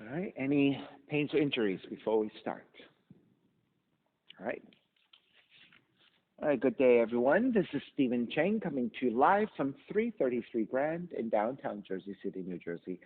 All right. Any pains or injuries before we start? All right. All right. Good day, everyone. This is Stephen Chang coming to you live from 333 Grand in downtown Jersey City, New Jersey.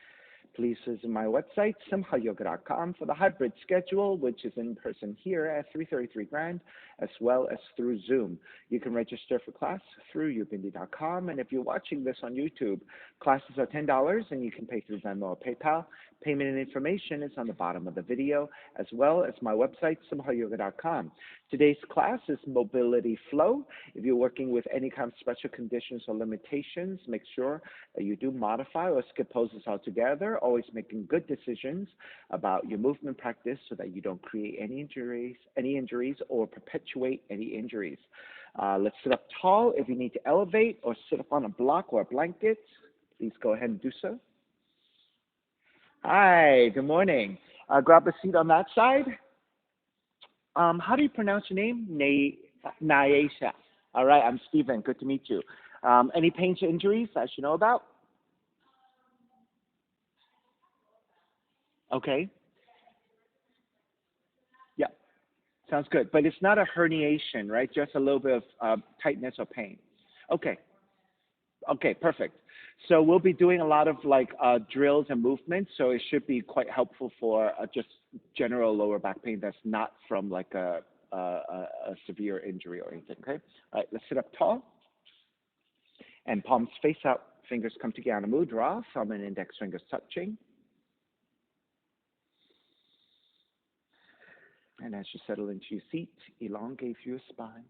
Please visit my website, simhayoga.com, for the hybrid schedule, which is in person here at 333 Grand, as well as through Zoom. You can register for class through ubindi.com, and if you're watching this on YouTube, classes are $10, and you can pay through Venmo or PayPal. Payment and information is on the bottom of the video, as well as my website, simhayoga.com. Today's class is Mobility Flow. If you're working with any kind of special conditions or limitations, make sure that you do modify or skip poses altogether, always making good decisions about your movement practice so that you don't create any injuries or perpetuate any injuries. Let's sit up tall. If you need to elevate or sit up on a block or a blanket, please go ahead and do so. Hi, good morning. Grab a seat on that side. How do you pronounce your name? Naisha. All right, I'm Stephen. Good to meet you. Any pains or injuries I should know about? Okay. Yeah, sounds good. But it's not a herniation, right? Just a little bit of tightness or pain. Okay. Okay, perfect. So we'll be doing a lot of drills and movements, so it should be quite helpful for just general lower back pain that's not from a severe injury or anything. Okay. All right. Let's sit up tall and palms face out. Fingers come together. Mudra. Thumb and index fingers touching. And as you settle into your seat, elongate your spine.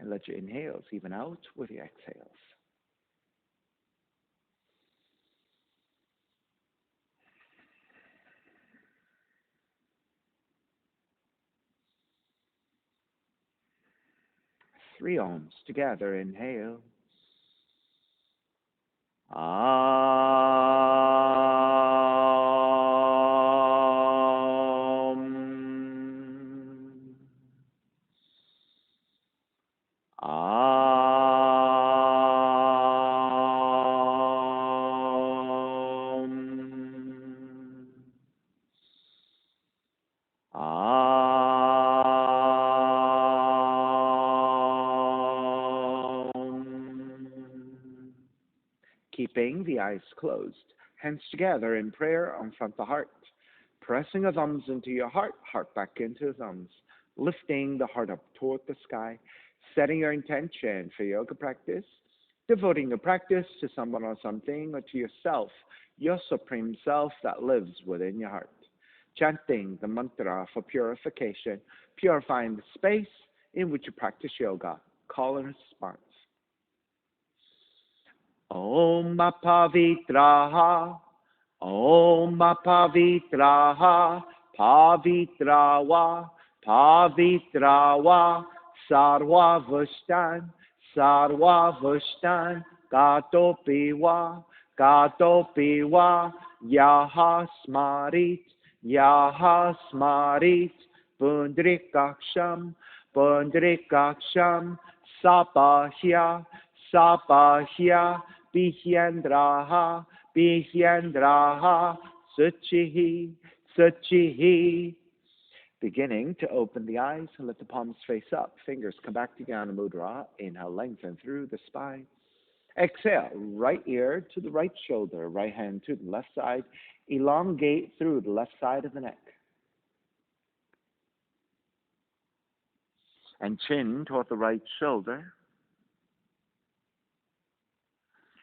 And let your inhales even out with your exhales. Three ohms together. Inhale. Keeping the eyes closed, hands together in prayer on front of the heart, pressing the thumbs into your heart, heart back into the thumbs, lifting the heart up toward the sky, setting your intention for yoga practice, devoting the practice to someone or something or to yourself, your supreme self that lives within your heart. Chanting the mantra for purification, purifying the space in which you practice yoga. Call and response. Om Pavitraha, Om Pavitraha, Pavitrawa, Pavitrawa, Sarva Vushtan, Gato Piwa, Yaha Smarit, Pundrikaksham, Sapahya, Bihyendraha, Suchihi. Beginning to open the eyes and let the palms face up. Fingers come back to Jnana Mudra. Inhale, lengthen through the spine. Exhale, right ear to the right shoulder, right hand to the left side. Elongate through the left side of the neck. And chin toward the right shoulder.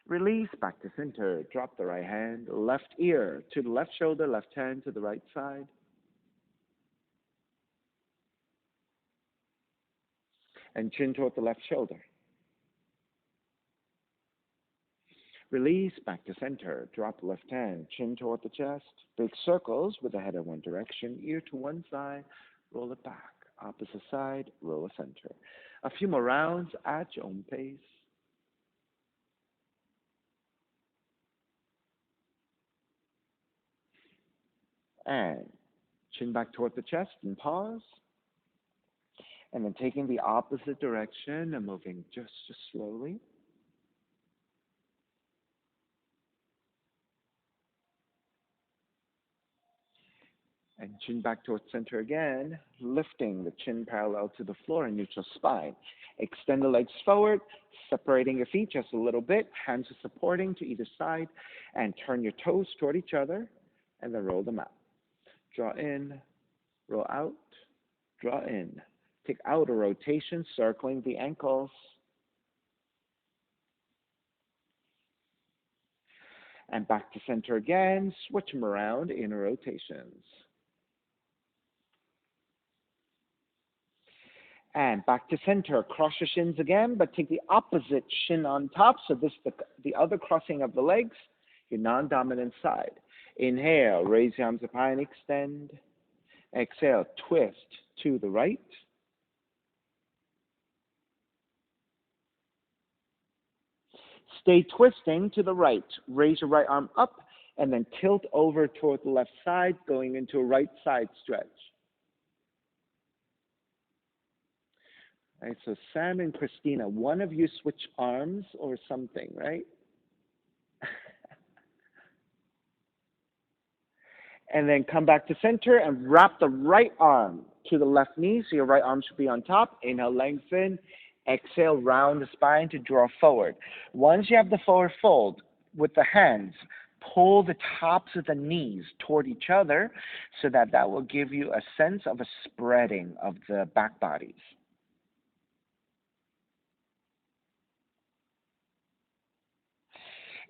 Release back to center. Drop the right hand. Left ear to the left shoulder. Left hand to the right side. And chin toward the left shoulder. Release back to center. Drop the left hand. Chin toward the chest. Big circles with the head in one direction. Ear to one side. Roll it back. Opposite side. Roll it center. A few more rounds at your own pace. And chin back toward the chest and pause. And then taking the opposite direction and moving just slowly. And chin back towards center again, lifting the chin parallel to the floor in neutral spine. Extend the legs forward, separating your feet just a little bit. Hands are supporting to either side. And turn your toes toward each other, and then roll them out. Draw in, roll out, draw in. Take outer rotation, circling the ankles. And back to center again, switch them around, inner rotations. And back to center, cross your shins again, but take the opposite shin on top, so this is the other crossing of the legs, your non-dominant side. Inhale, raise your arms up high and extend. Exhale, twist to the right. Stay twisting to the right. Raise your right arm up and then tilt over toward the left side, going into a right side stretch. All right, so Sam and Christina, one of you switch arms or something, right? And then come back to center and wrap the right arm to the left knee, so your right arm should be on top. Inhale, lengthen. Exhale, round the spine to draw forward. Once you have the forward fold, with the hands, pull the tops of the knees toward each other, so that will give you a sense of a spreading of the back bodies.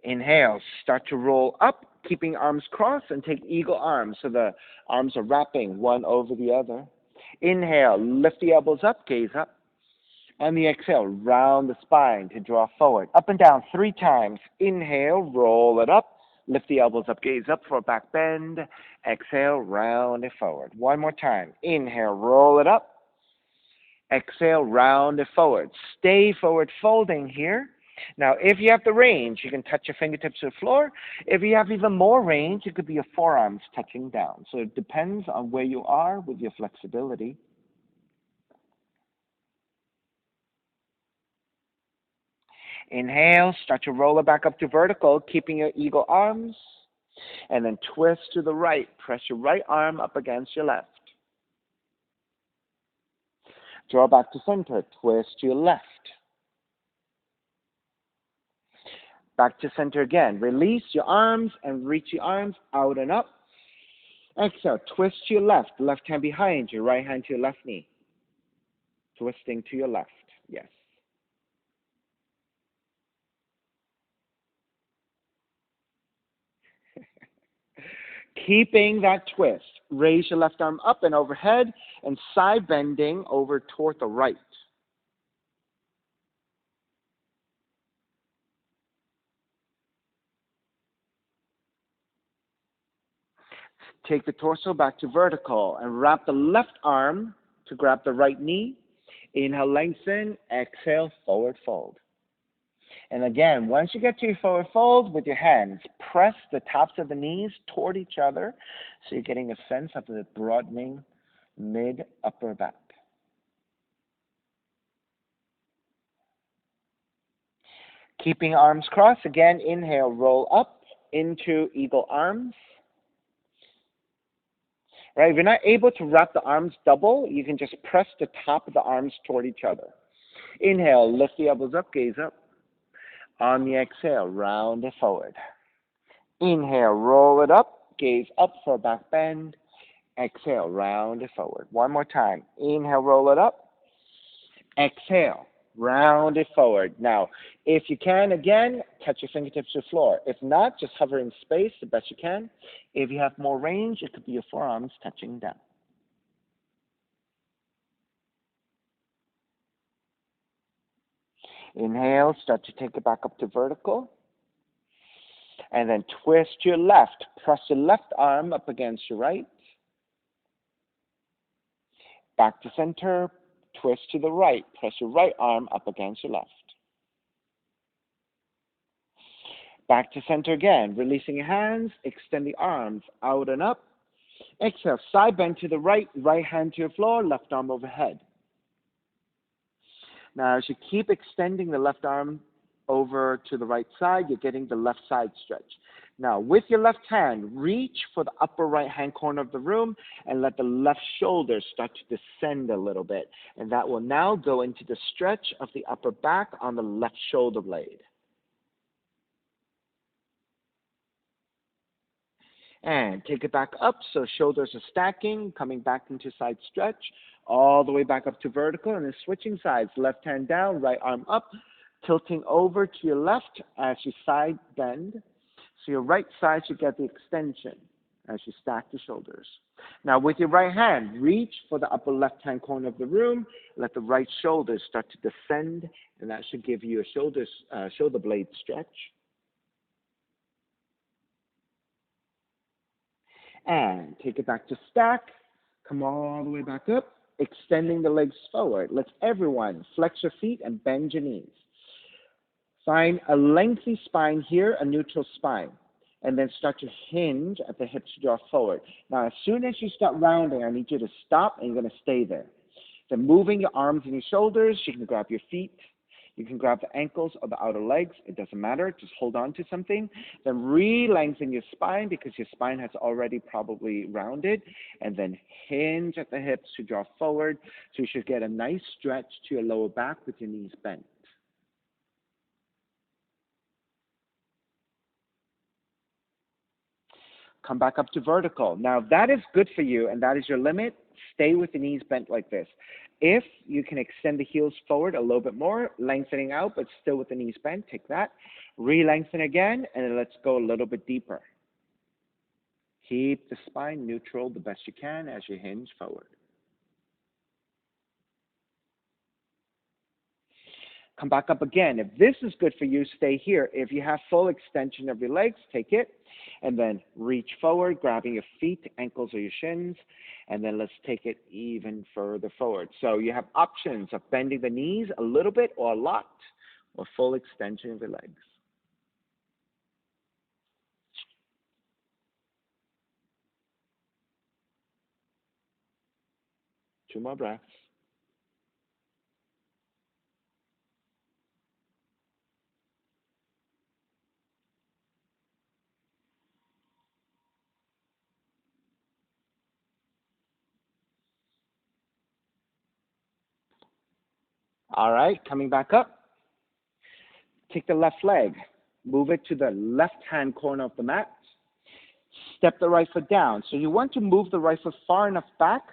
Inhale, start to roll up, keeping arms crossed, and take eagle arms, so the arms are wrapping one over the other. Inhale, lift the elbows up, gaze up. On the exhale, round the spine to draw forward. Up and down 3 times. Inhale, roll it up. Lift the elbows up, gaze up for a back bend. Exhale, round it forward. One more time. Inhale, roll it up. Exhale, round it forward. Stay forward folding here. Now, if you have the range, you can touch your fingertips to the floor. If you have even more range, it could be your forearms touching down. So it depends on where you are with your flexibility. Inhale, start to roll it back up to vertical, keeping your eagle arms. And then twist to the right. Press your right arm up against your left. Draw back to center. Twist to your left. Back to center again. Release your arms and reach your arms out and up. Exhale, twist to your left. Left hand behind you, right hand to your left knee. Twisting to your left. Yes. Keeping that twist. Raise your left arm up and overhead and side bending over toward the right. Take the torso back to vertical and wrap the left arm to grab the right knee. Inhale, lengthen. Exhale, forward fold. And again, once you get to your forward fold, with your hands, press the tops of the knees toward each other, so you're getting a sense of the broadening mid-upper back. Keeping arms crossed, again, inhale, roll up into eagle arms. Right, if you're not able to wrap the arms double, you can just press the top of the arms toward each other. Inhale, lift the elbows up, gaze up. On the exhale, round it forward. Inhale, roll it up, gaze up for a back bend. Exhale, round it forward. One more time. Inhale, roll it up. Exhale, round it forward. Now, if you can, again, touch your fingertips to the floor. If not, just hover in space the best you can. If you have more range, it could be your forearms touching down. Inhale, start to take it back up to vertical. And then twist to your left. Press your left arm up against your right. Back to center. Twist to the right. Press your right arm up against your left. Back to center again. Releasing your hands. Extend the arms out and up. Exhale. Side bend to the right. Right hand to your floor. Left arm overhead. Now, as you keep extending the left arm over to the right side, you're getting the left side stretch. Now, with your left hand, reach for the upper right-hand corner of the room and let the left shoulder start to descend a little bit. And that will now go into the stretch of the upper back on the left shoulder blade. And take it back up so shoulders are stacking, coming back into side stretch, all the way back up to vertical, and then switching sides, left hand down, right arm up, tilting over to your left as you side bend. So your right side should get the extension as you stack the shoulders. Now with your right hand, reach for the upper left-hand corner of the room. Let the right shoulder start to descend, and that should give you a shoulder blade stretch. And take it back to stack. Come all the way back up, extending the legs forward. Let's everyone flex your feet and bend your knees. Find a lengthy spine here, a neutral spine, and then start to hinge at the hips to draw forward. Now, as soon as you start rounding, I need you to stop, and you're going to stay there. Then moving your arms and your shoulders, you can grab your feet. You can grab the ankles or the outer legs. It doesn't matter. Just hold on to something. Then re-lengthen your spine because your spine has already probably rounded. And then hinge at the hips to draw forward. So you should get a nice stretch to your lower back with your knees bent. Come back up to vertical. Now, if that is good for you and that is your limit, stay with the knees bent like this. If you can extend the heels forward a little bit more, lengthening out, but still with the knees bent, take that. Re-lengthen again, and then let's go a little bit deeper. Keep the spine neutral the best you can as you hinge forward. Come back up again. If this is good for you, stay here. If you have full extension of your legs, take it. And then reach forward, grabbing your feet, ankles, or your shins. And then let's take it even further forward. So you have options of bending the knees a little bit or a lot, or full extension of your legs. Two more breaths. All right, coming back up. Take the left leg, move it to the left-hand corner of the mat. Step the right foot down. So you want to move the right foot far enough back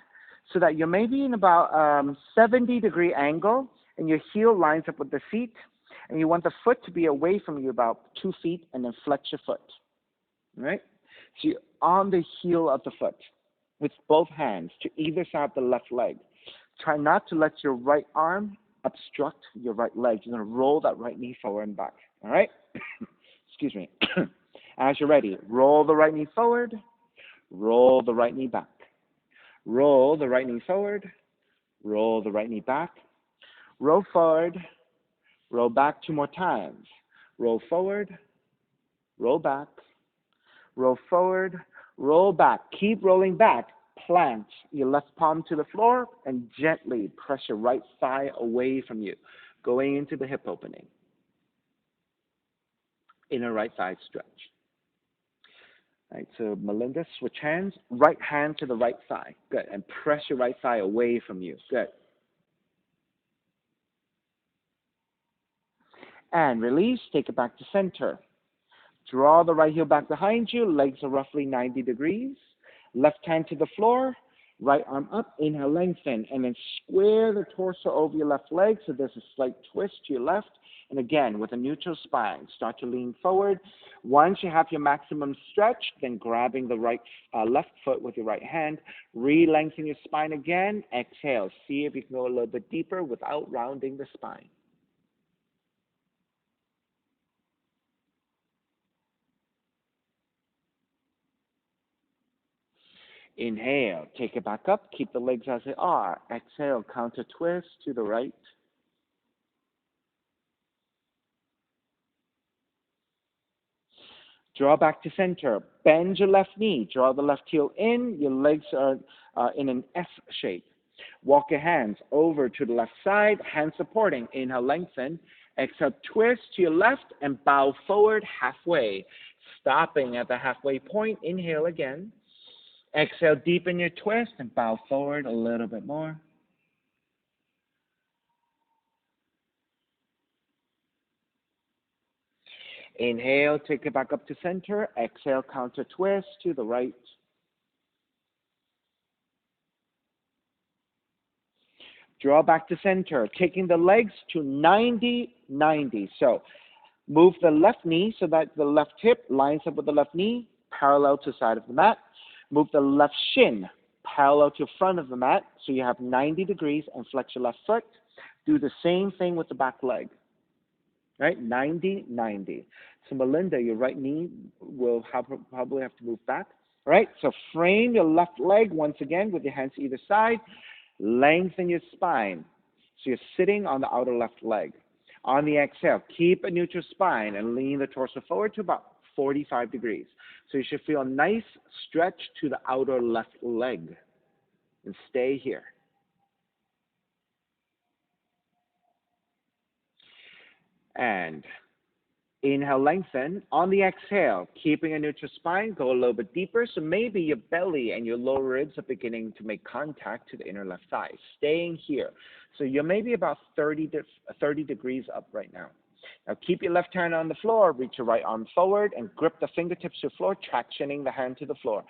so that you're maybe in about 70-degree angle and your heel lines up with the feet. And you want the foot to be away from you about 2 feet and then flex your foot. All right? So you're on the heel of the foot with both hands to either side of the left leg. Try not to let your right arm obstruct your right leg. You're going to roll that right knee forward and back. All right? Excuse me. As you're ready, roll the right knee forward, roll the right knee back. Roll the right knee forward, roll the right knee back. Roll forward, roll back 2 more times. Roll forward, roll back, roll forward, roll back. Keep rolling back. Plant your left palm to the floor and gently press your right thigh away from you, going into the hip opening. Inner right thigh stretch. All right, so Melinda, switch hands. Right hand to the right thigh. Good. And press your right thigh away from you. Good. And release. Take it back to center. Draw the right heel back behind you. Legs are roughly 90 degrees. Left hand to the floor. Right arm up. Inhale, lengthen. And then square the torso over your left leg so there's a slight twist to your left. And again, with a neutral spine, start to lean forward. Once you have your maximum stretch, then grabbing the left foot with your right hand, re-lengthen your spine again. Exhale. See if you can go a little bit deeper without rounding the spine. Inhale. Take it back up. Keep the legs as they are. Exhale. Counter twist to the right. Draw back to center. Bend your left knee. Draw the left heel in. Your legs are in an S shape. Walk your hands over to the left side, hands supporting. Inhale, lengthen. Exhale, twist to your left and bow forward halfway. Stopping at the halfway point, inhale again. Exhale, deepen your twist and bow forward a little bit more. Inhale, take it back up to center. Exhale, counter twist to the right. Draw back to center, taking the legs to 90-90. So move the left knee so that the left hip lines up with the left knee, parallel to the side of the mat. Move the left shin parallel to the front of the mat, so you have 90 degrees, and flex your left foot. Do the same thing with the back leg. Right, 90-90. So Melinda, your right knee will probably have to move back. All right, so frame your left leg once again with your hands either side. Lengthen your spine. So you're sitting on the outer left leg. On the exhale, keep a neutral spine and lean the torso forward to about 45 degrees. So you should feel a nice stretch to the outer left leg. And stay here. And inhale, lengthen. On the exhale, keeping a neutral spine, go a little bit deeper. So maybe your belly and your lower ribs are beginning to make contact to the inner left thigh. Staying here. So you're maybe about 30 degrees up right now. Now keep your left hand on the floor, reach your right arm forward, and grip the fingertips to the floor, tractioning the hand to the floor.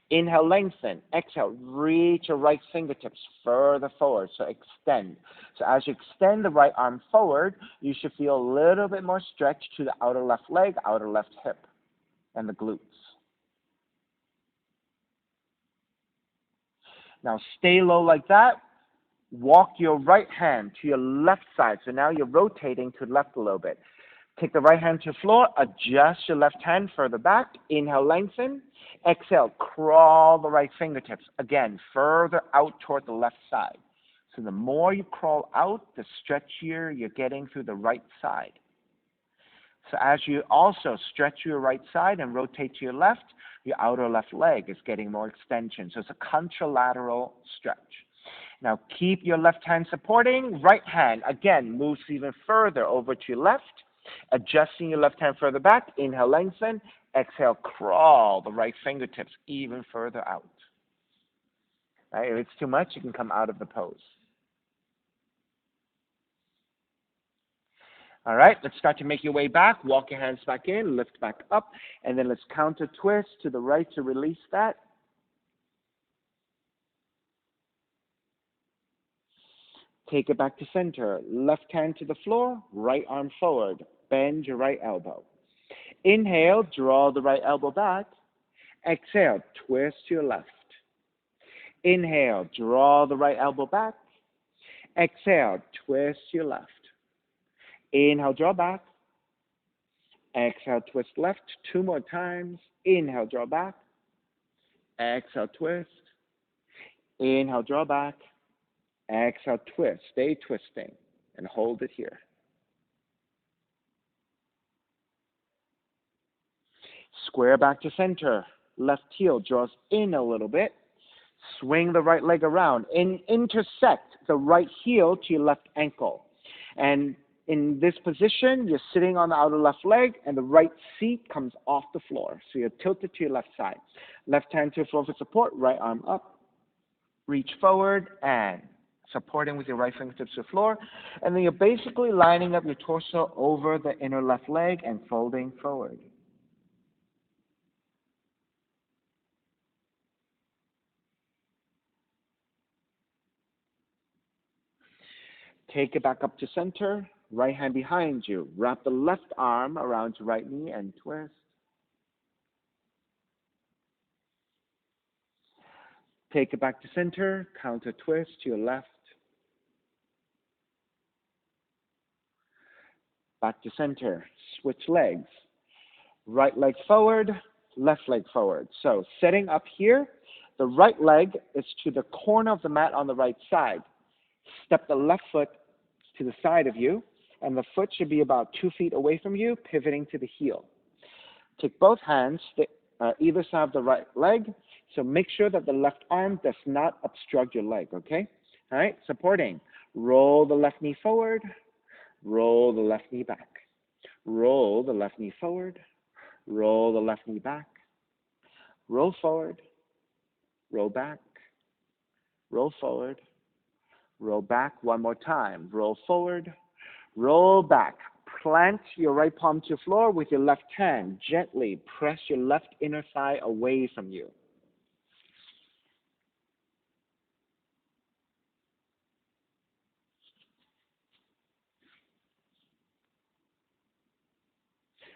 Inhale, lengthen. Exhale, reach your right fingertips further forward, so extend. So as you extend the right arm forward, you should feel a little bit more stretch to the outer left leg, outer left hip, and the glutes. Now stay low like that. Walk your right hand to your left side. So now you're rotating to the left a little bit. Take the right hand to the floor. Adjust your left hand further back. Inhale, lengthen. Exhale, crawl the right fingertips. Again, further out toward the left side. So the more you crawl out, the stretchier you're getting through the right side. So as you also stretch your right side and rotate to your left, your outer left leg is getting more extension. So it's a contralateral stretch. Now keep your left hand supporting. Right hand, again, moves even further over to your left. Adjusting your left hand further back. Inhale, lengthen. Exhale, crawl the right fingertips even further out. Right? If it's too much, you can come out of the pose. All right, let's start to make your way back. Walk your hands back in, lift back up, and then let's counter twist to the right to release that. Take it back to center. Left hand to the floor, right arm forward. Bend your right elbow. Inhale, draw the right elbow back. Exhale, twist to your left. Inhale, draw the right elbow back. Exhale, twist to your left. Inhale, draw back. Exhale, twist left. 2 more times. Inhale, draw back. Exhale, twist. Inhale, draw back. Exhale, twist. Stay twisting and hold it here. Square back to center. Left heel draws in a little bit. Swing the right leg around and intersect the right heel to your left ankle. And in this position, you're sitting on the outer left leg and the right seat comes off the floor. So you're tilted to your left side. Left hand to the floor for support, right arm up. Reach forward and supporting with your right fingertips to the floor. And then you're basically lining up your torso over the inner left leg and folding forward. Take it back up to center, right hand behind you. Wrap the left arm around your right knee and twist. Take it back to center, counter twist to your left. Back to center, switch legs. Right leg forward, left leg forward. So setting up here, the right leg is to the corner of the mat on the right side. Step the left foot to the side of you, and the foot should be about 2 feet away from you, pivoting to the heel. Take both hands either side of the right leg, so make sure that the left arm does not obstruct your leg, okay? All right, supporting. Roll the left knee forward, roll the left knee back. Roll the left knee forward, Roll the left knee back. Roll forward. Roll back. Roll forward. Roll back one more time. Roll forward. Roll back. Plant your right palm to the floor with your left hand. Gently press your left inner thigh away from you.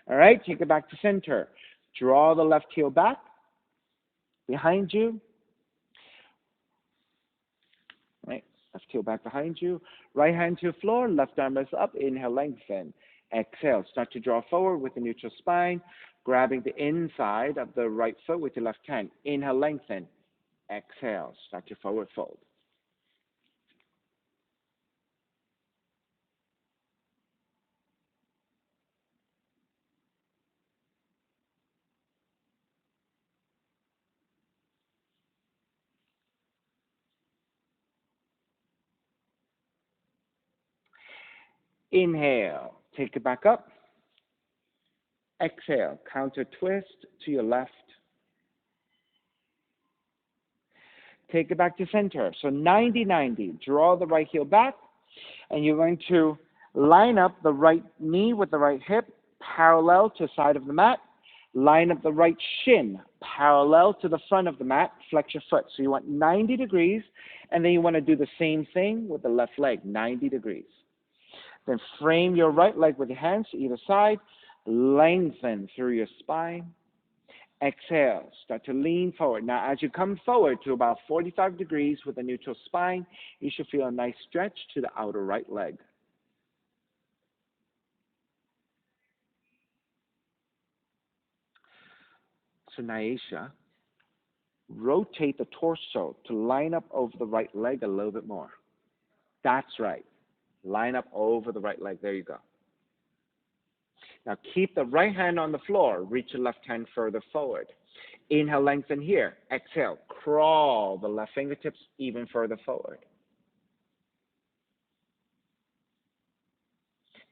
All right, take it back to center. Draw the left heel back behind you. Right, left heel back behind you. Right hand to the floor, left arm is up. Inhale, lengthen. Exhale, start to draw forward with the neutral spine, grabbing the inside of the right foot with your left hand. Inhale, lengthen. Exhale, start to forward fold. Inhale, take it back up. Exhale, counter twist to your left. Take it back to center. So 90-90. Draw the right heel back, and you're going to line up the right knee with the right hip, parallel to the side of the mat. Line up the right shin, parallel to the front of the mat. Flex your foot. So you want 90 degrees, and then you want to do the same thing with the left leg, 90 degrees. Then frame your right leg with your hands to either side. Lengthen through your spine. Exhale, start to lean forward. Now, as you come forward to about 45 degrees with a neutral spine, you should feel a nice stretch to the outer right leg. So, Nyasha, rotate the torso to line up over the right leg a little bit more. That's right. Line up over the right leg. There you go. Now, keep the right hand on the floor. Reach your left hand further forward. Inhale, lengthen here. Exhale, crawl the left fingertips even further forward.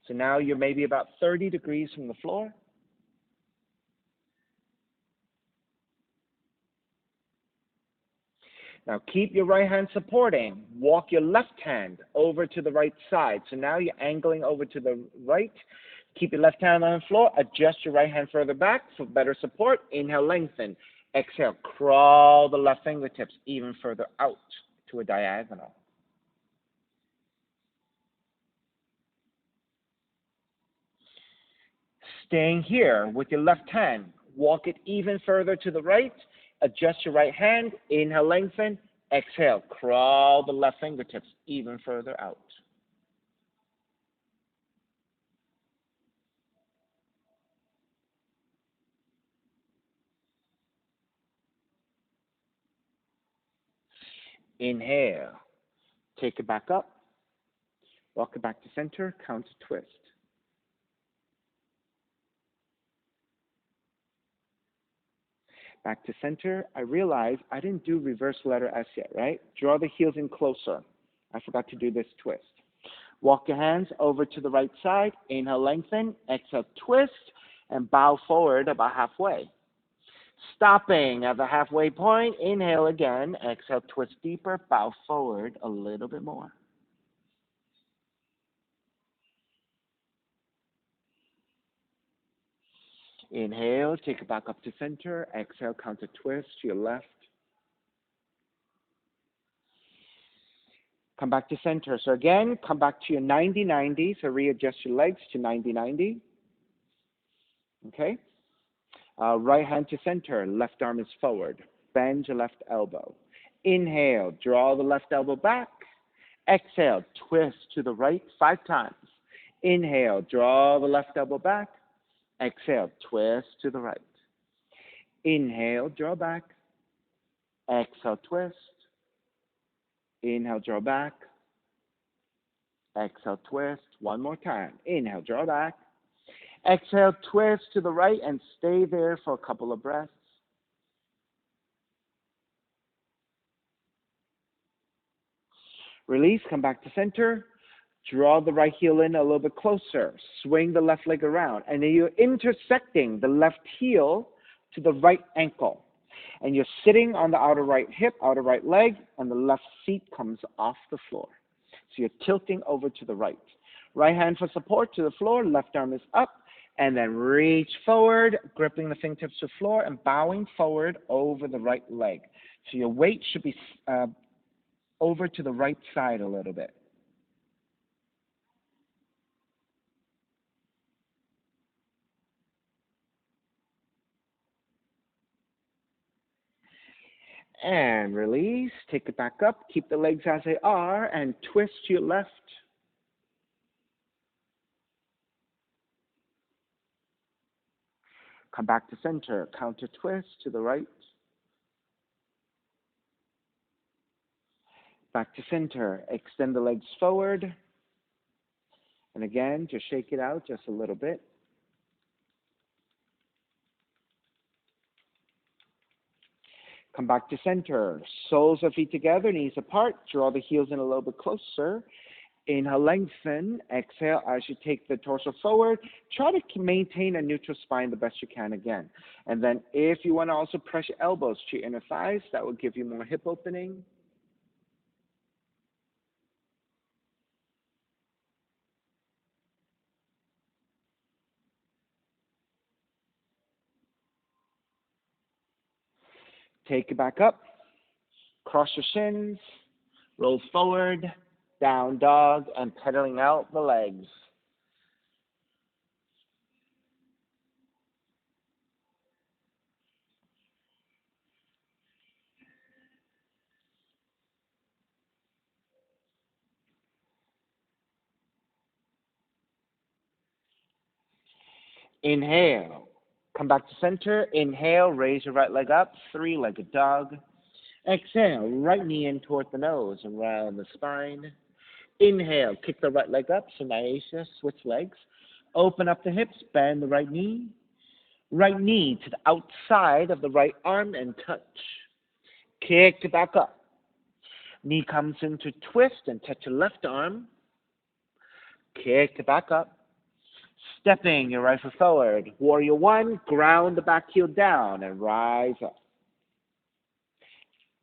So now you're maybe about 30 degrees from the floor. Now keep your right hand supporting. Walk your left hand over to the right side. So now you're angling over to the right. Keep your left hand on the floor. Adjust your right hand further back for better support. Inhale, lengthen. Exhale, crawl the left fingertips even further out to a diagonal. Staying here with your left hand. Walk it even further to the right. Adjust your right hand. Inhale, lengthen. Exhale, crawl the left fingertips even further out. Inhale. Take it back up. Walk it back to center. Counter twist. Back to center. I realize I didn't do reverse letter S yet, right? Draw the heels in closer. I forgot to do this twist. Walk your hands over to the right side. Inhale, lengthen. Exhale, twist. And bow forward about halfway. Stopping at the halfway point. Inhale again. Exhale, twist deeper. Bow forward a little bit more. Inhale, take it back up to center. Exhale, counter twist to your left. Come back to center. So again, come back to your 90-90. So readjust your legs to 90-90. Okay? Right hand to center. Left arm is forward. Bend your left elbow. Inhale, draw the left elbow back. Exhale, twist to the right 5 times. Inhale, draw the left elbow back. Exhale, twist to the right. Inhale, draw back. Exhale, twist. Inhale, draw back. Exhale, twist. One more time. Inhale, draw back. Exhale, twist to the right and stay there for a couple of breaths. Release, come back to center. Draw the right heel in a little bit closer. Swing the left leg around. And then you're intersecting the left heel to the right ankle. And you're sitting on the outer right hip, outer right leg, and the left feet comes off the floor. So you're tilting over to the right. Right hand for support to the floor, left arm is up, and then reach forward, gripping the fingertips to the floor and bowing forward over the right leg. So your weight should be over to the right side a little bit. And release, take it back up, keep the legs as they are, and twist to your left. Come back to center, counter twist to the right. Back to center, extend the legs forward. And again, just shake it out just a little bit. Come back to center. Soles of feet together, knees apart. Draw the heels in a little bit closer. Inhale, lengthen. Exhale as you take the torso forward. Try to maintain a neutral spine the best you can again. And then if you want to also press your elbows to your inner thighs, that will give you more hip opening. Take it back up. Cross your shins. Roll forward. Down dog and pedaling out the legs. Inhale. Come back to center. Inhale, raise your right leg up, three-legged dog. Exhale, right knee in toward the nose and round the spine. Inhale, kick the right leg up, so nyasha, switch legs. Open up the hips, bend the right knee. Right knee to the outside of the right arm and touch. Kick it back up. Knee comes into twist and touch your left arm. Kick it back up. Stepping your right foot forward. Warrior one, ground the back heel down and rise up.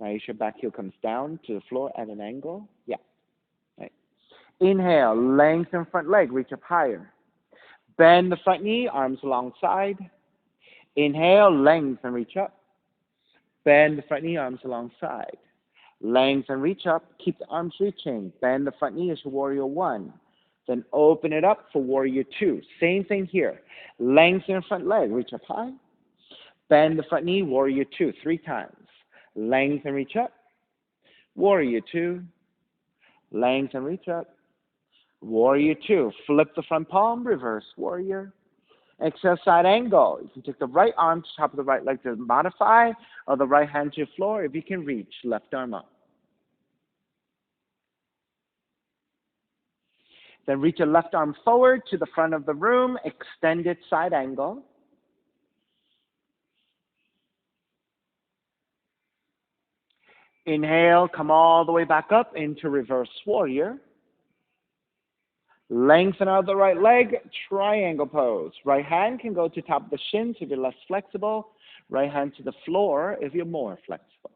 Now your back heel comes down to the floor at an angle. Yeah. Right. Inhale, lengthen front leg, reach up higher. Bend the front knee, arms alongside. Inhale, lengthen, reach up. Bend the front knee, arms alongside. Lengthen, reach up, keep the arms reaching. Bend the front knee as warrior one. Then open it up for warrior two. Same thing here. Lengthen front leg, reach up high. Bend the front knee, warrior two, 3 times. Lengthen, reach up. Warrior two. Lengthen, reach up. Warrior two. Flip the front palm, reverse warrior. Exhale, side angle. You can take the right arm to top of the right leg to modify, or the right hand to the floor if you can reach. Left arm up. Then reach your left arm forward to the front of the room, extended side angle. Inhale, come all the way back up into reverse warrior. Lengthen out the right leg, triangle pose. Right hand can go to top of the shins if you're less flexible. Right hand to the floor if you're more flexible.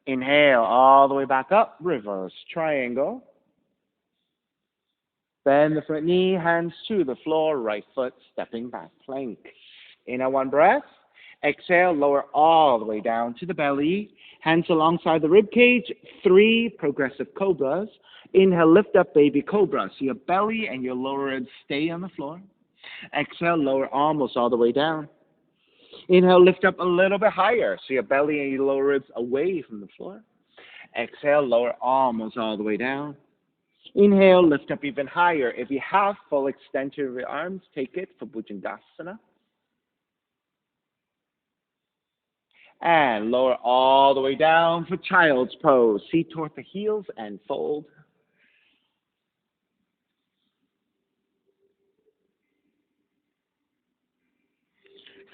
Inhale, all the way back up, reverse triangle. Bend the front knee, hands to the floor, right foot stepping back, plank. Inhale, one breath. Exhale, lower all the way down to the belly. Hands alongside the rib cage, 3 progressive cobras. Inhale, lift up, baby cobra. So your belly and your lower ribs stay on the floor. Exhale, lower almost all the way down. Inhale, lift up a little bit higher. So your belly and your lower ribs away from the floor. Exhale, lower almost all the way down. Inhale, lift up even higher. If you have full extension of your arms, take it for Bhujangasana. And lower all the way down for child's pose. Feet toward the heels and fold.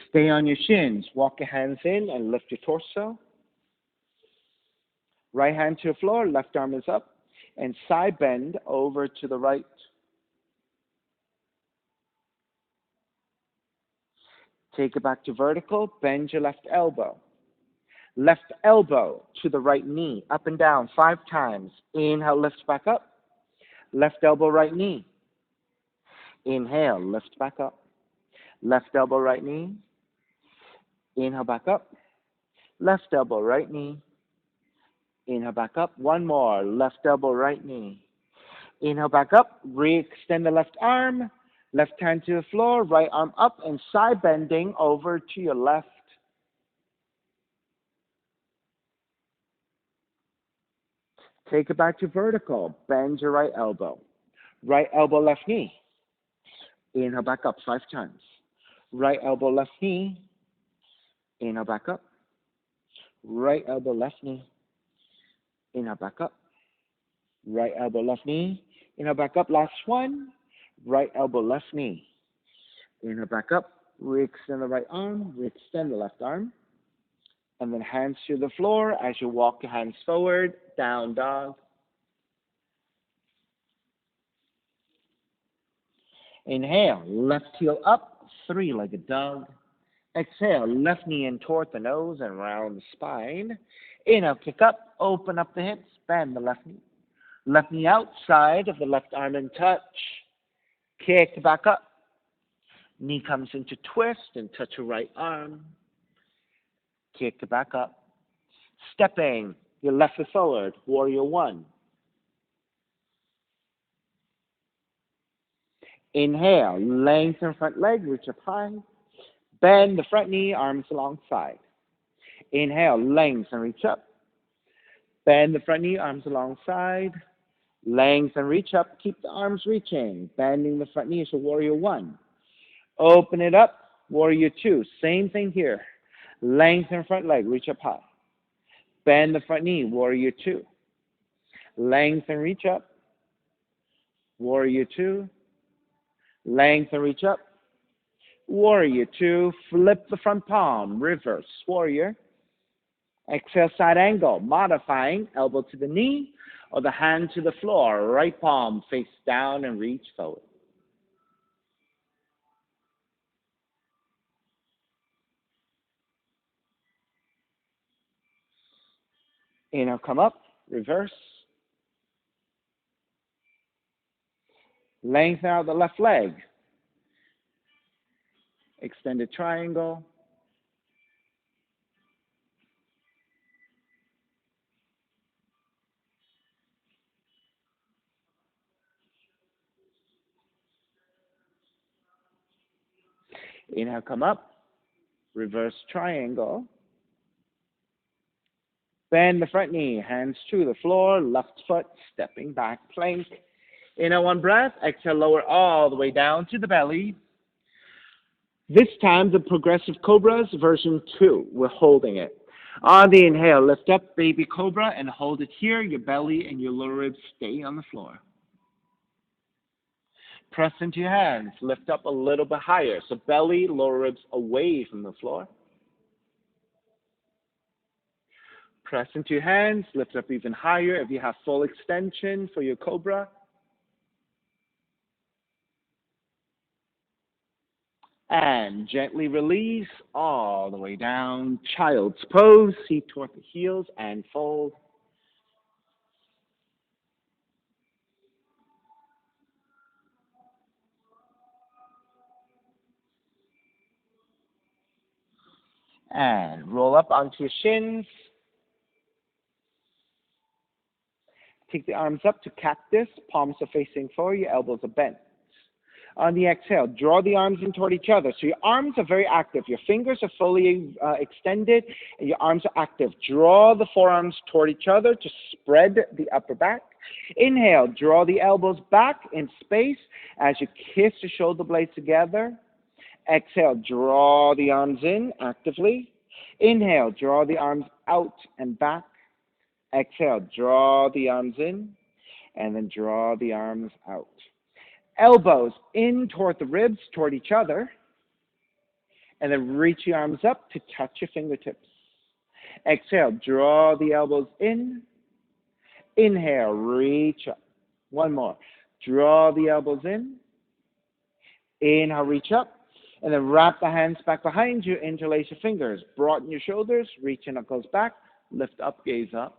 Stay on your shins. Walk your hands in and lift your torso. Right hand to the floor, left arm is up, and side bend over to the right. Take it back to vertical, bend your left elbow. Left elbow to the right knee, up and down 5 times. Inhale, lift back up. Left elbow, right knee. Inhale, lift back up. Left elbow, right knee. Inhale, back up. Left elbow, right knee. Inhale, back up. One more. Left elbow, right knee. Inhale, back up. Re-extend the left arm. Left hand to the floor. Right arm up and side bending over to your left. Take it back to vertical. Bend your right elbow. Right elbow, left knee. Inhale, back up 5 times. Right elbow, left knee. Inhale, back up. Right elbow, left knee. Inhale, back up. Right elbow, left knee. Inhale, back up. Last one. Right elbow, left knee. Inhale, back up. Re-extend the right arm. Re-extend the left arm. And then hands to the floor as you walk your hands forward. Down dog. Inhale, left heel up. 3-legged dog. Exhale, left knee in toward the nose and round the spine. Inhale, kick up. Open up the hips. Bend the left knee. Left knee outside of the left arm and touch. Kick back up. Knee comes into twist and touch your right arm. Kick back up. Stepping your left foot forward. Warrior 1. Inhale, lengthen front leg, reach up high. Bend the front knee, arms alongside. Inhale, lengthen, reach up. Bend the front knee, arms alongside. Lengthen, reach up. Keep the arms reaching. Bending the front knee, so warrior 1. Open it up, warrior 2. Same thing here. Lengthen front leg, reach up high. Bend the front knee, warrior 2. Lengthen, reach up. Warrior 2. Lengthen, reach up. Warrior 2. Flip the front palm, reverse warrior. Exhale, side angle, modifying elbow to the knee or the hand to the floor. Right palm face down and reach forward. Inhale, come up, reverse. Lengthen out the left leg. Extended triangle. Inhale, come up, reverse triangle. Bend the front knee, hands to the floor, left foot stepping back, plank. Inhale, 1 breath. Exhale, lower all the way down to the belly. This time, the progressive Cobras version 2. We're holding it. On the inhale, lift up, baby cobra, and hold it here. Your belly and your lower ribs stay on the floor. Press into your hands. Lift up a little bit higher. So belly, lower ribs away from the floor. Press into your hands. Lift up even higher if you have full extension for your cobra. And gently release all the way down. Child's pose. Seat toward the heels and fold. And roll up onto your shins. Take the arms up to cactus. Palms are facing forward. Your elbows are bent. On the exhale, draw the arms in toward each other. So your arms are very active. Your fingers are fully extended, and your arms are active. Draw the forearms toward each other to spread the upper back. Inhale, draw the elbows back in space as you kiss the shoulder blades together. Exhale, draw the arms in actively. Inhale, draw the arms out and back. Exhale, draw the arms in, and then draw the arms out. Elbows in toward the ribs, toward each other. And then reach your arms up to touch your fingertips. Exhale, draw the elbows in. Inhale, reach up. One more. Draw the elbows in. Inhale, reach up. And then wrap the hands back behind you. Interlace your fingers. Broaden your shoulders. Reach your knuckles back. Lift up, gaze up.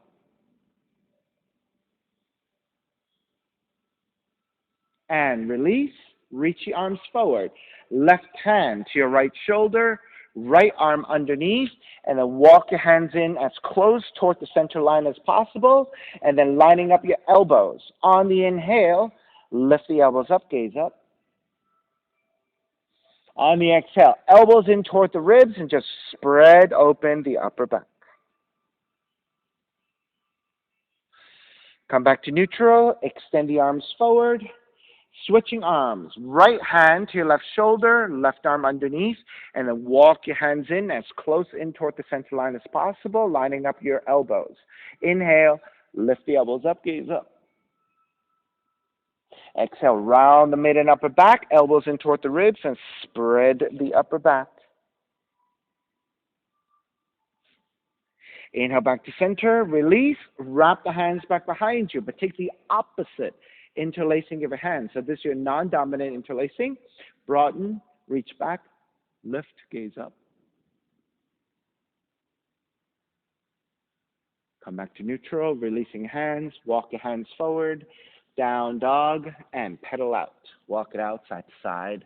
And release. Reach your arms forward. Left hand to your right shoulder. Right arm underneath. And then walk your hands in as close toward the center line as possible. And then lining up your elbows. On the inhale, lift the elbows up, gaze up. On the exhale, elbows in toward the ribs and just spread open the upper back. Come back to neutral, extend the arms forward, switching arms. Right hand to your left shoulder, left arm underneath, and then walk your hands in as close in toward the center line as possible, lining up your elbows. Inhale, lift the elbows up, gaze up. Exhale, round the mid and upper back, elbows in toward the ribs, and spread the upper back. Inhale back to center, release, wrap the hands back behind you, but take the opposite interlacing of your hands. So this is your non-dominant interlacing. Broaden, reach back, lift, gaze up. Come back to neutral, releasing hands, walk your hands forward, down dog, and pedal out. Walk it out side to side.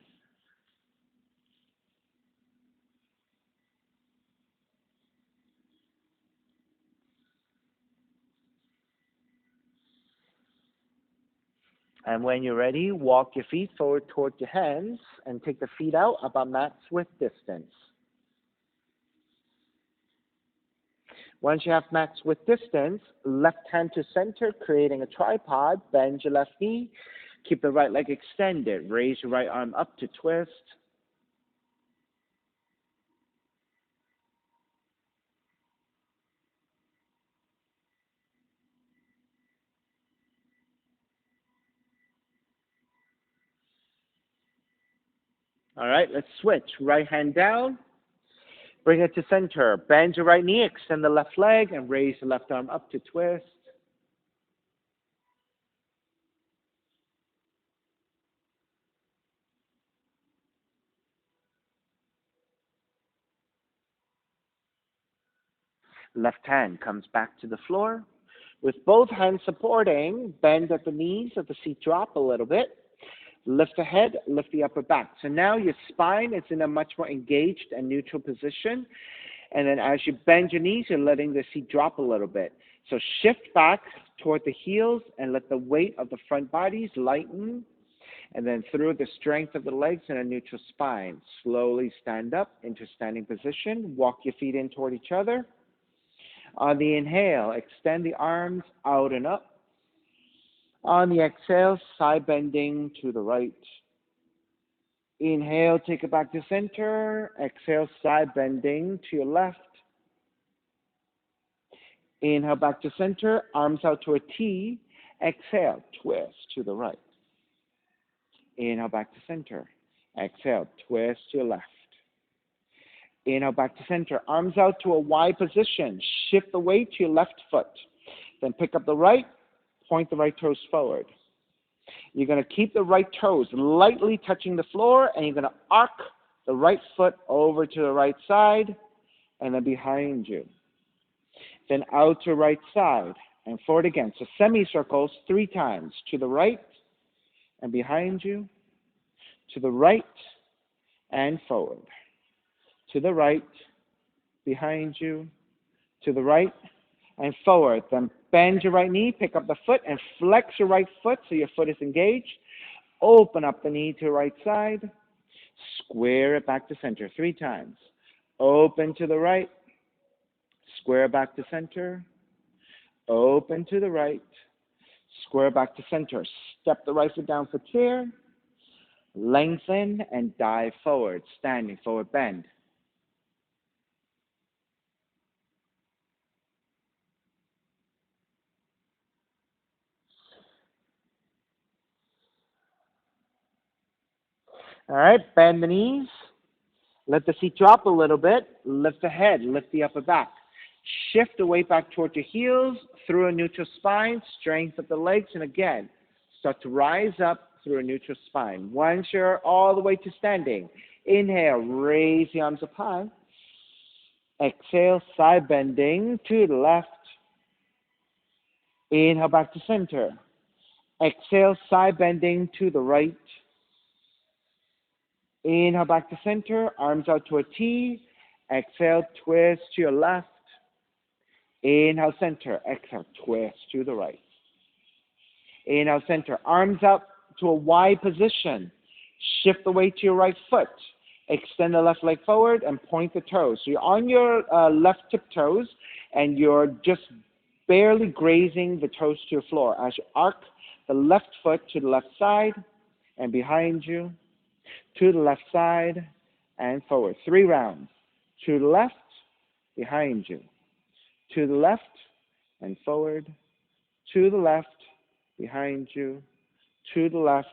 And when you're ready, walk your feet forward toward your hands and take the feet out about max width distance. Once you have max width distance, left hand to center, creating a tripod. Bend your left knee. Keep the right leg extended. Raise your right arm up to twist. All right, let's switch. Right hand down. Bring it to center. Bend your right knee, extend the left leg, and raise the left arm up to twist. Left hand comes back to the floor. With both hands supporting, bend at the knees, let the seat drop a little bit. Lift the head, lift the upper back. So now your spine is in a much more engaged and neutral position. And then as you bend your knees, you're letting the seat drop a little bit. So shift back toward the heels and let the weight of the front bodies lighten. And then through the strength of the legs and a neutral spine, slowly stand up into standing position. Walk your feet in toward each other. On the inhale, extend the arms out and up. On the exhale, side bending to the right. Inhale, take it back to center. Exhale, side bending to your left. Inhale, back to center. Arms out to a T. Exhale, twist to the right. Inhale, back to center. Exhale, twist to your left. Inhale, back to center. Arms out to a Y position. Shift the weight to your left foot. Then pick up the right. Point the right toes forward. You're going to keep the right toes lightly touching the floor, and you're going to arc the right foot over to the right side, and then behind you. Then out to right side, and forward again. So semicircles 3 times. To the right, and behind you. To the right, and forward. To the right, behind you. To the right, and forward. Then bend your right knee, pick up the foot, and flex your right foot so your foot is engaged. Open up the knee to the right side. Square it back to center 3 times. Open to the right. Square back to center. Open to the right. Square back to center. Step the right foot down for chair. Lengthen and dive forward. Standing forward bend. All right, bend the knees. Let the seat drop a little bit. Lift the head, lift the upper back. Shift the weight back toward your heels through a neutral spine. Strengthen the legs, and again, start to rise up through a neutral spine. Once you're all the way to standing, inhale, raise the arms up high. Exhale, side bending to the left. Inhale, back to center. Exhale, side bending to the right. Inhale, back to center, arms out to a T. Exhale, twist to your left. Inhale, center. Exhale, twist to the right. Inhale, center. Arms up to a Y position. Shift the weight to your right foot. Extend the left leg forward and point the toes. So you're on your left tiptoes, and you're just barely grazing the toes to your floor as you arc the left foot to the left side and behind you, to the left side and forward. 3 rounds. To the left, behind you. To the left and forward. To the left, behind you. To the left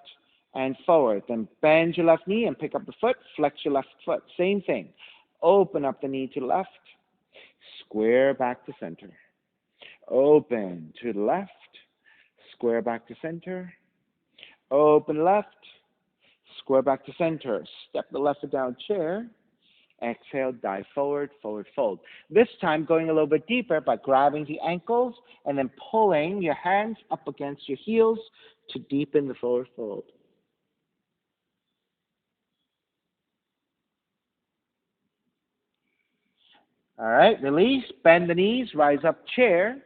and forward. Then bend your left knee and pick up the foot. Flex your left foot. Same thing. Open up the knee to the left. Square back to center. Open to the left. Square back to center. Open left. Square back to center. Step the left foot down, chair. Exhale, dive forward, forward fold. This time going a little bit deeper by grabbing the ankles and then pulling your hands up against your heels to deepen the forward fold. All right, release, bend the knees, rise up, chair.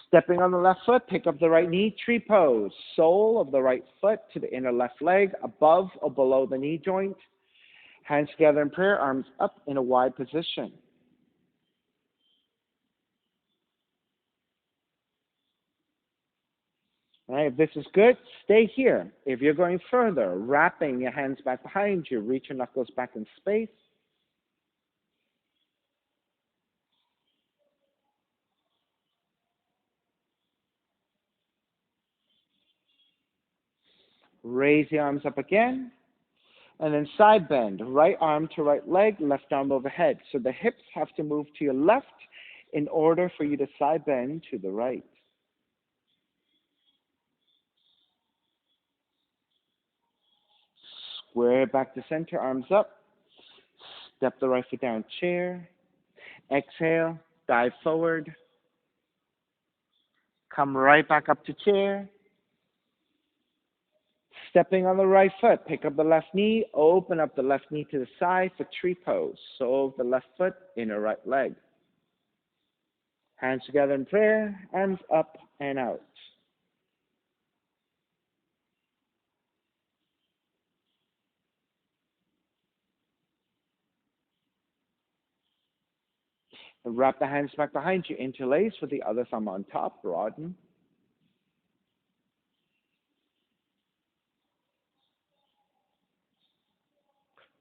Stepping on the left foot, pick up the right knee, tree pose. Sole of the right foot to the inner left leg, above or below the knee joint. Hands together in prayer, arms up in a wide position. All right, if this is good, stay here. If you're going further, wrapping your hands back behind you, reach your knuckles back in space. Raise the arms up again. And then side bend, right arm to right leg, left arm overhead. So the hips have to move to your left in order for you to side bend to the right. Square back to center, arms up. Step the right foot down, chair. Exhale, dive forward. Come right back up to chair. Stepping on the right foot, pick up the left knee, open up the left knee to the side for tree pose. Sole of the left foot, inner right leg. Hands together in prayer, arms up and out. And wrap the hands back behind you, interlace with the other thumb on top, broaden.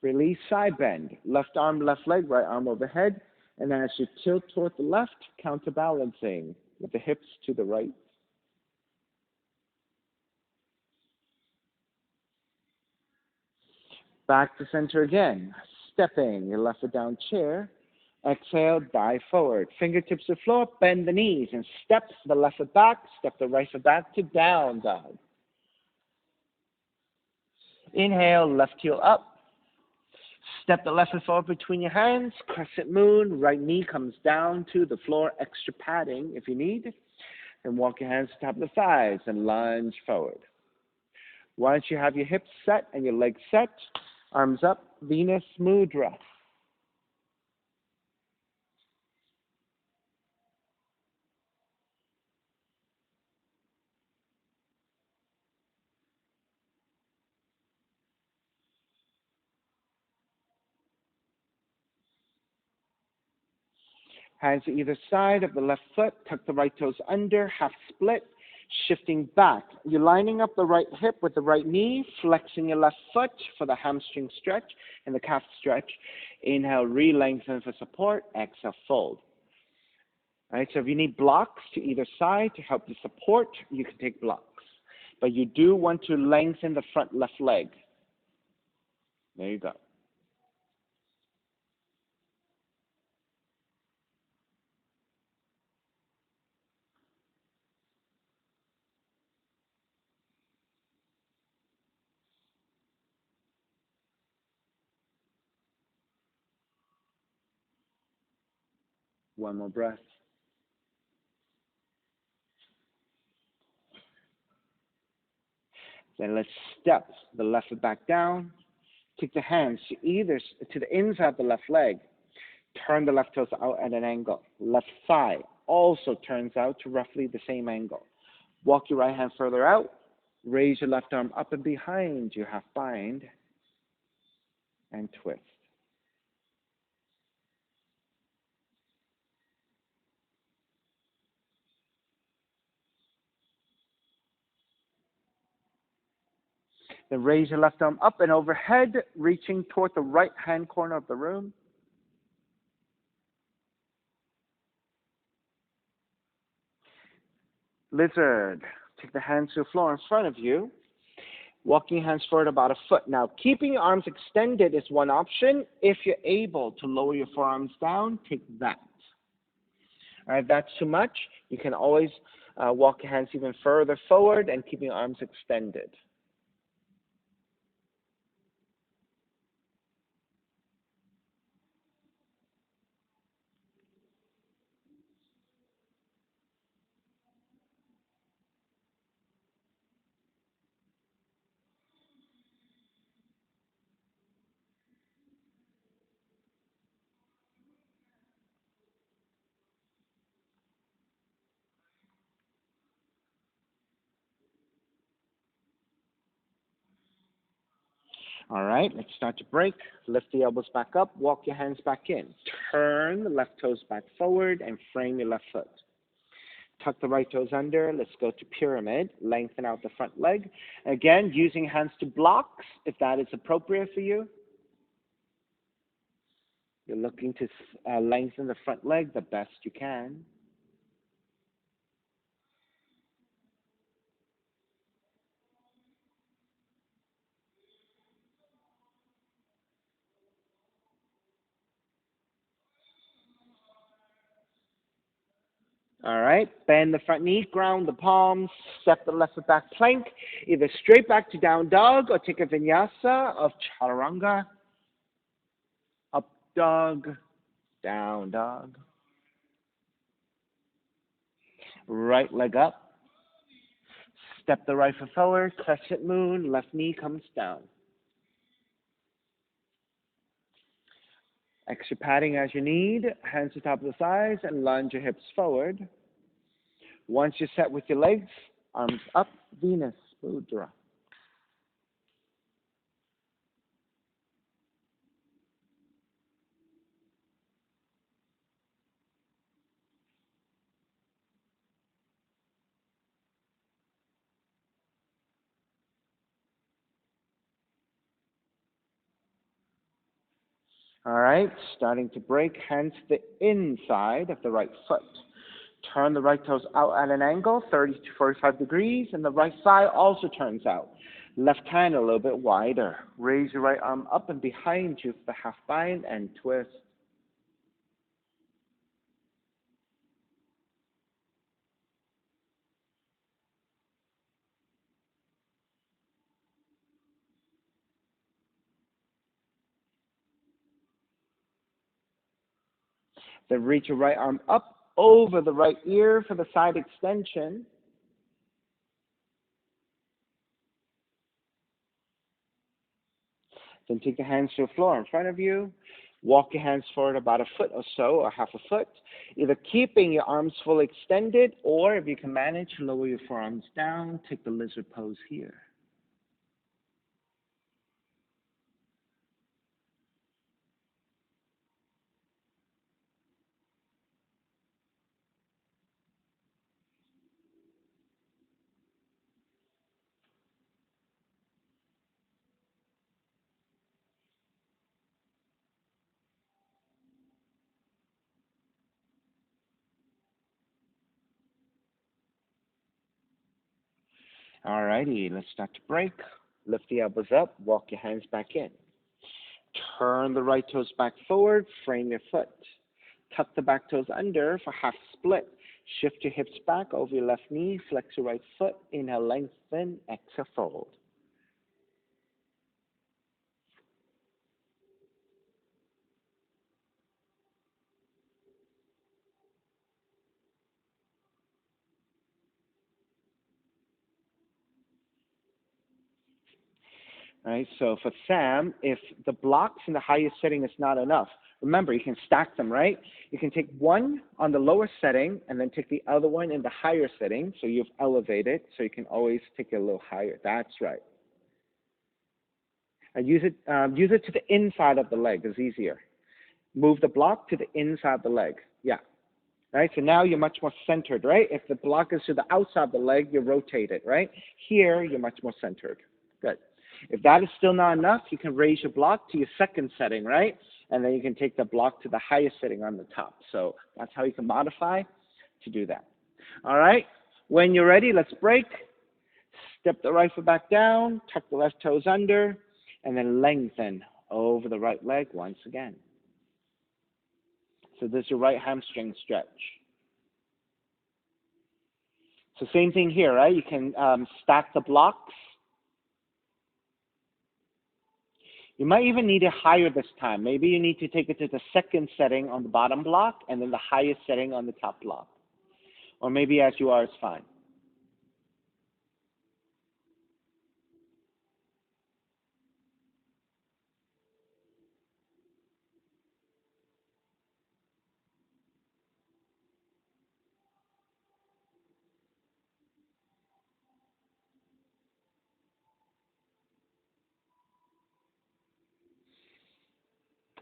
Release, side bend. Left arm, left leg, right arm overhead. And then as you tilt toward the left, counterbalancing with the hips to the right. Back to center again. Stepping your left foot down, chair. Exhale, dive forward. Fingertips to floor, bend the knees, and step the left foot back, step the right foot back to down dog. Inhale, left heel up. Step the left foot forward between your hands, crescent moon, right knee comes down to the floor, extra padding if you need. And walk your hands to top of the thighs and lunge forward. Once you have your hips set and your legs set, arms up, Venus Mudra. Hands to either side of the left foot, tuck the right toes under, half split, shifting back. You're lining up the right hip with the right knee, flexing your left foot for the hamstring stretch and the calf stretch. Inhale, re-lengthen for support. Exhale, fold. All right, so if you need blocks to either side to help you support, you can take blocks. But you do want to lengthen the front left leg. There you go. One more breath. Then let's step the left foot back down. Take the hands to the inside of the left leg. Turn the left toes out at an angle. Left thigh also turns out to roughly the same angle. Walk your right hand further out. Raise your left arm up and behind you, half bind, and twist. Then raise your left arm up and overhead, reaching toward the right hand corner of the room. Lizard. Take the hands to the floor in front of you. Walking hands forward about a foot. Now, keeping your arms extended is one option. If you're able to lower your forearms down, take that. All right, if that's too much, you can always walk your hands even further forward and keep your arms extended. All right, let's start to break. Lift the elbows back up, walk your hands back in. Turn the left toes back forward and frame your left foot. Tuck the right toes under. Let's go to pyramid. Lengthen out the front leg. Again, using hands to blocks if that is appropriate for you. You're looking to lengthen the front leg the best you can. All right, bend the front knee, ground the palms, step the left foot back plank, either straight back to down dog or take a vinyasa of chaturanga. Up dog, down dog. Right leg up. Step the right foot forward, crescent moon, left knee comes down. Extra padding as you need, hands to top of the thighs and lunge your hips forward. Once you're set with your legs, arms up, Venus Mudra. All right, starting to break, hands to the inside of the right foot. Turn the right toes out at an angle, 30 to 45 degrees, and the right thigh also turns out. Left hand a little bit wider. Raise your right arm up and behind you for the half bind and twist. Then reach your right arm up over the right ear for the side extension. Then take the hands to the floor in front of you. Walk your hands forward about a foot or so, or half a foot, either keeping your arms fully extended, or if you can manage, lower your forearms down. Take the lizard pose here. All righty, let's start to break. Lift the elbows up, walk your hands back in. Turn the right toes back forward, frame your foot. Tuck the back toes under for half split. Shift your hips back over your left knee, flex your right foot, inhale, lengthen, exhale, fold. Right? So for Sam, if the blocks in the highest setting is not enough, remember, you can stack them, right? You can take one on the lower setting and then take the other one in the higher setting. So you've elevated, so you can always take it a little higher. That's right. And use it to the inside of the leg. It's easier. Move the block to the inside of the leg. Yeah. Right? So now you're much more centered, right? If the block is to the outside of the leg, you rotate it, right? Here, you're much more centered. Good. If that is still not enough, you can raise your block to your second setting, right? And then you can take the block to the highest setting on the top. So that's how you can modify to do that. All right? When you're ready, let's break. Step the right foot back down, tuck the left toes under, and then lengthen over the right leg once again. So this is your right hamstring stretch. So same thing here, right? You can stack the blocks. You might even need it higher this time. Maybe you need to take it to the second setting on the bottom block and then the highest setting on the top block. Or maybe as you are is fine.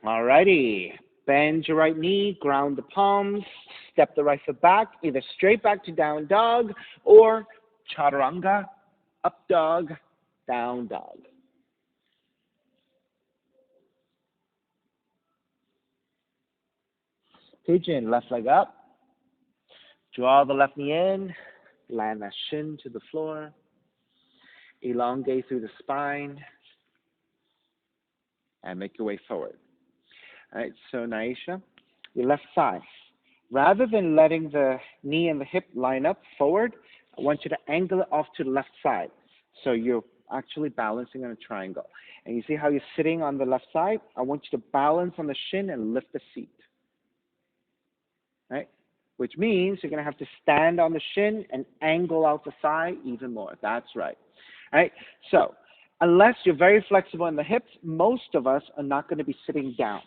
Alrighty. Bend your right knee, ground the palms, step the right foot back, either straight back to down dog or chaturanga, up dog, down dog. Pigeon, left leg up. Draw the left knee in, land that shin to the floor. Elongate through the spine and make your way forward. All right, so Naisha, your left thigh. Rather than letting the knee and the hip line up forward, I want you to angle it off to the left side. So you're actually balancing on a triangle. And you see how you're sitting on the left side? I want you to balance on the shin and lift the seat. Right? Which means you're going to have to stand on the shin and angle out the thigh even more. That's right. All right? So unless you're very flexible in the hips, most of us are not going to be sitting down.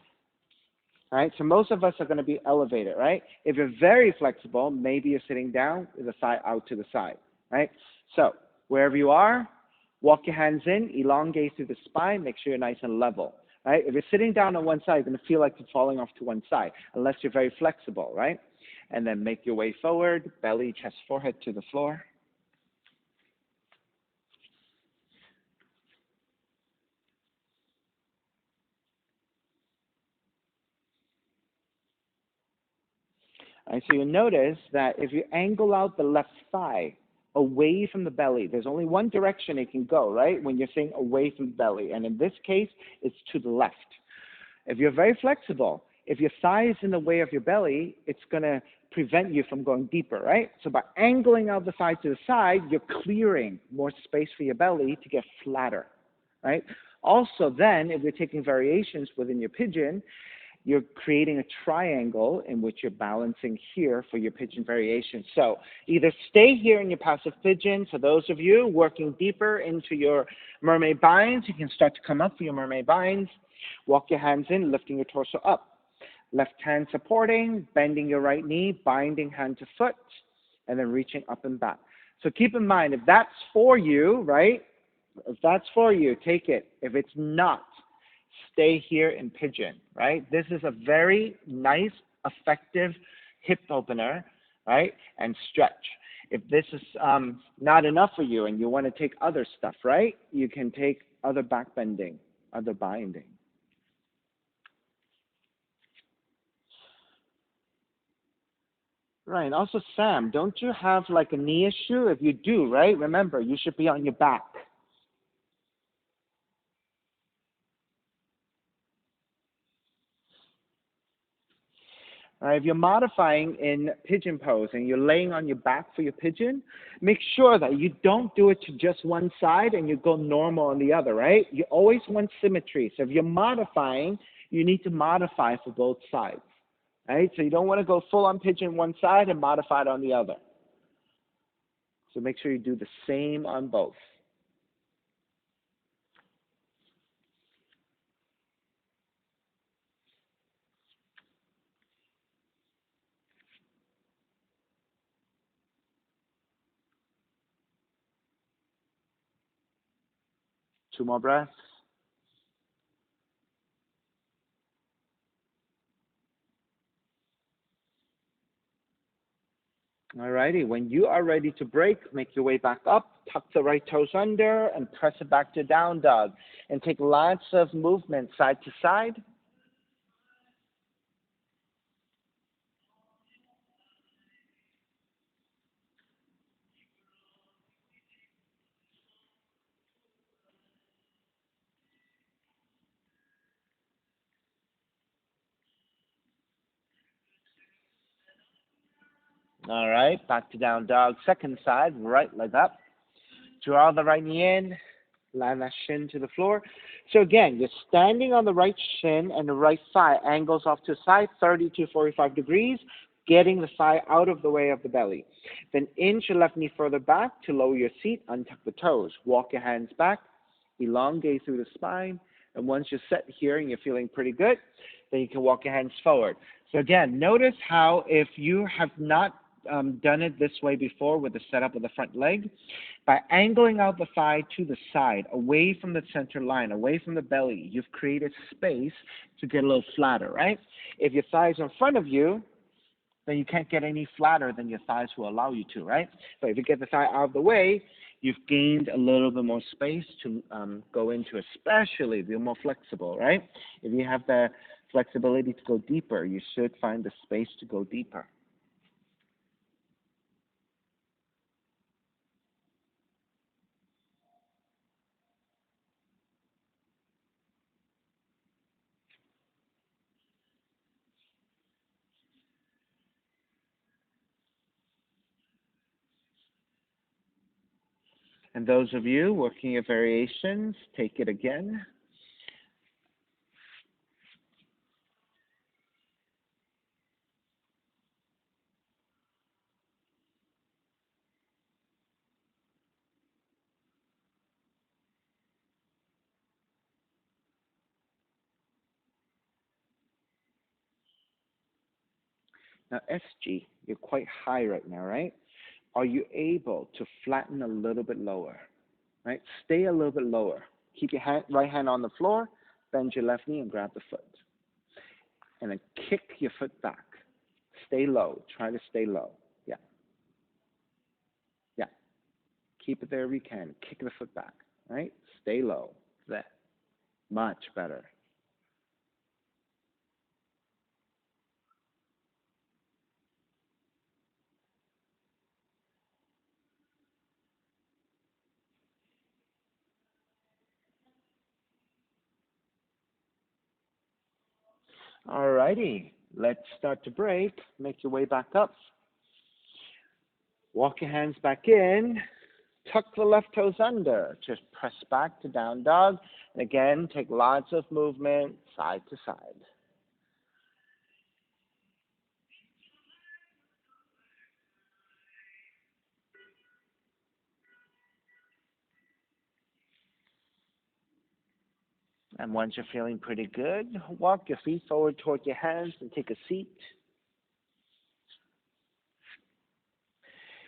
All right, so most of us are going to be elevated, right? If you're very flexible, maybe you're sitting down with the thigh out to the side, right? So wherever you are, walk your hands in, elongate through the spine, make sure you're nice and level, right? If you're sitting down on one side, you're going to feel like you're falling off to one side, unless you're very flexible, right? And then make your way forward, belly, chest, forehead to the floor. All right, so you'll notice that if you angle out the left thigh away from the belly, there's only one direction it can go, right? When you're saying away from the belly. And in this case, it's to the left. If you're very flexible, if your thigh is in the way of your belly, it's going to prevent you from going deeper, right? So by angling out the thigh to the side, you're clearing more space for your belly to get flatter, right? Also then, if you're taking variations within your pigeon, you're creating a triangle in which you're balancing here for your pigeon variation. So either stay here in your passive pigeon. For those of you working deeper into your mermaid binds, you can start to come up for your mermaid binds. Walk your hands in, lifting your torso up. Left hand supporting, bending your right knee, binding hand to foot, and then reaching up and back. So keep in mind, if that's for you, right? If that's for you, take it. If it's not, stay here in pigeon, right? This is a very nice, effective hip opener, right? And stretch. If this is not enough for you and you want to take other stuff, right? You can take other back bending, other binding. Right, and also Sam, don't you have like a knee issue? If you do, right, remember, you should be on your back. If you're modifying in pigeon pose and you're laying on your back for your pigeon, make sure that you don't do it to just one side and you go normal on the other, right? You always want symmetry. So if you're modifying, you need to modify for both sides, right? So you don't want to go full on pigeon one side and modify it on the other. So make sure you do the same on both. Two more breaths. Alrighty, when you are ready to break, make your way back up, tuck the right toes under, and press it back to down dog. And take lots of movement side to side. All right, back to down dog. Second side, right leg up. Draw the right knee in, land that shin to the floor. So again, you're standing on the right shin and the right thigh angles off to the side, 30 to 45 degrees, getting the thigh out of the way of the belly. Then inch your left knee further back to lower your seat, untuck the toes. Walk your hands back, elongate through the spine. And once you're set here and you're feeling pretty good, then you can walk your hands forward. So again, notice how if you have not done it this way before with the setup of the front leg, by angling out the thigh to the side, away from the center line, away from the belly, you've created space to get a little flatter, right? If your thigh is in front of you, then you can't get any flatter than your thighs will allow you to, right? But if you get the thigh out of the way, you've gained a little bit more space to go into, especially if you're more flexible, right? If you have the flexibility to go deeper, you should find the space to go deeper. And those of you working your variations, take it again. Now, SG, you're quite high right now, right? Are you able to flatten a little bit lower, right? Stay a little bit lower. Keep your right hand on the floor, bend your left knee and grab the foot. And then kick your foot back. Stay low. Try to stay low. Yeah. Yeah. Keep it there if you can. Kick the foot back, right? Stay low. That. Much better. All righty. Let's start to break. Make your way back up. Walk your hands back in. Tuck the left toes under. Just press back to down dog. And again, take lots of movement side to side. And once you're feeling pretty good, walk your feet forward toward your hands and take a seat.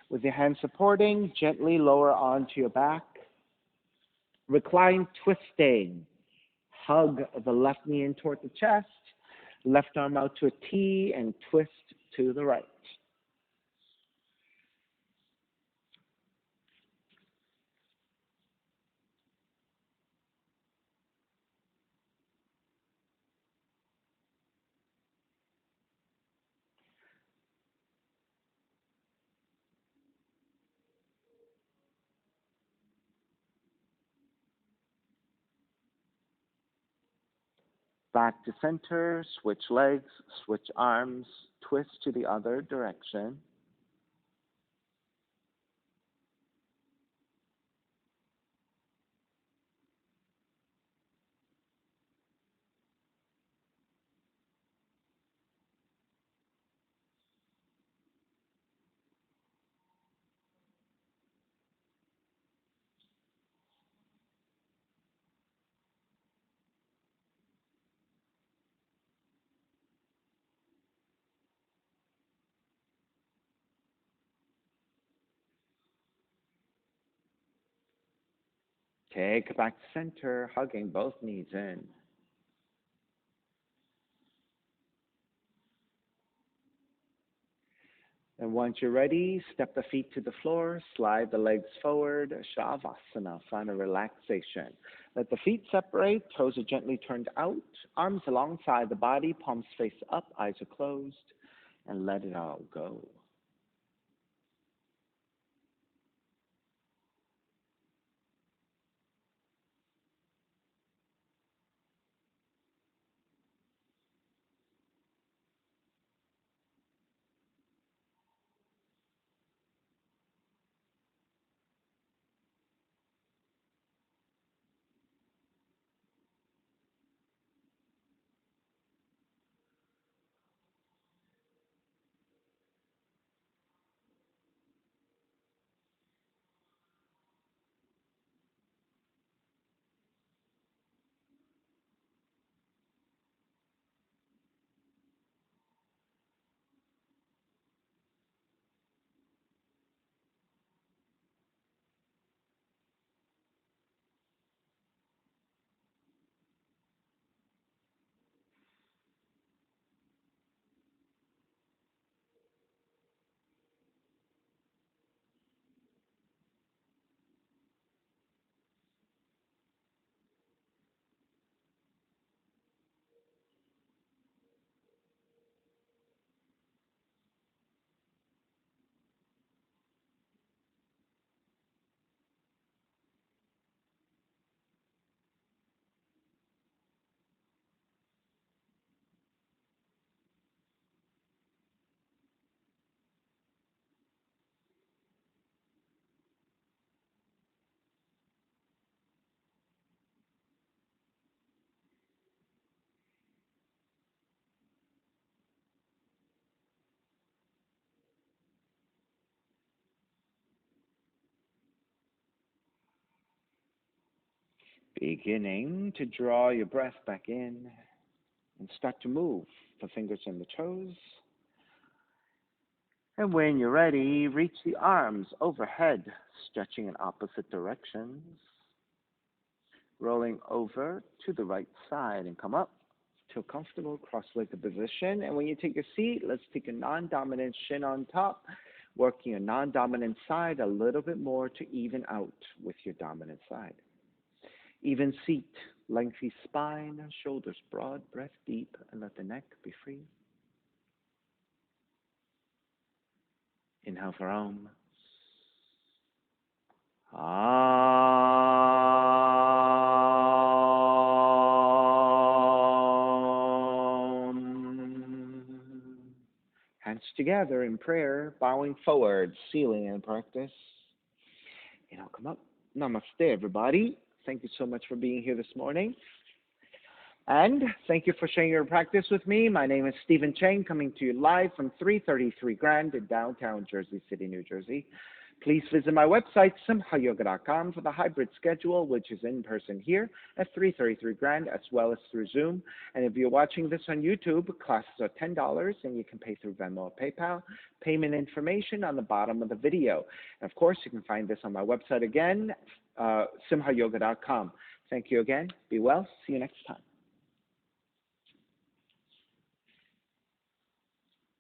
With your hands supporting, gently lower onto your back. Recline twisting. Hug the left knee in toward the chest. Left arm out to a T and twist to the right. Back to center, switch legs, switch arms, twist to the other direction. Take it back to center, hugging both knees in. And once you're ready, step the feet to the floor, slide the legs forward, Shavasana, final relaxation. Let the feet separate, toes are gently turned out, arms alongside the body, palms face up, eyes are closed, and let it all go. Beginning to draw your breath back in and start to move the fingers and the toes. And when you're ready, reach the arms overhead, stretching in opposite directions. Rolling over to the right side and come up to a comfortable cross-legged position. And when you take your seat, let's take a non-dominant shin on top, working your non-dominant side a little bit more to even out with your dominant side. Even seat, lengthy spine, shoulders broad, breath deep, and let the neck be free. Inhale for Om. Hands together in prayer, bowing forward, sealing in practice. And I'll come up. Namaste, everybody. Thank you so much for being here this morning. And thank you for sharing your practice with me. My name is Stephen Chang, coming to you live from 333 Grand in downtown Jersey City, New Jersey. Please visit my website, simhayoga.com, for the hybrid schedule, which is in person here at 333 Grand, as well as through Zoom. And if you're watching this on YouTube, classes are $10, and you can pay through Venmo or PayPal. Payment information on the bottom of the video. And of course, you can find this on my website again, simhayoga.com. Thank you again. Be well. See you next time.